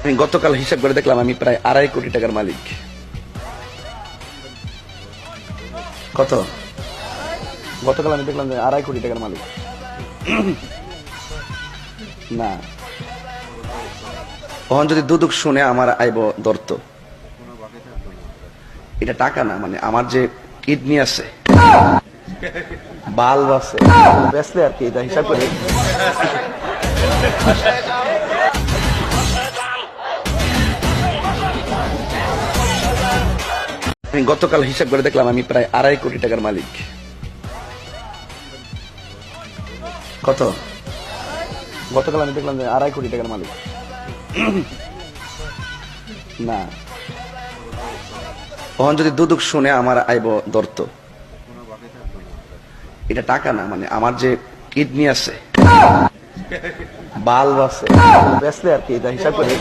আমি গতকাল হিসাব করে দেখলাম আমি প্রায় 2.5 কোটি টাকার মালিক। কত? গতকাল আমি দেখলাম যে 2.5 কোটি টাকার মালিক। না, তখন যদি দুদক শুনে আমার আইব দর্ত। এটা টাকা না, মানে আমার যে কিডনি আছে, বাল্ব আছে, বেসলে আর কি, এটা হিসাব করে আমি গতকাল হিসাব করে দেখলাম আমি প্রায় 2.5 কোটি টাকার মালিক। কত? গতকাল আমি দেখলাম যে 2.5 কোটি টাকার মালিক। না, তখন যদি দুদক শুনে আমার আইব দর্ত। এটা টাকা না, মানে আমার যে কিডনি আছে, বাল্ব আছে, বেসলে আর কি, এটা হিসাব করে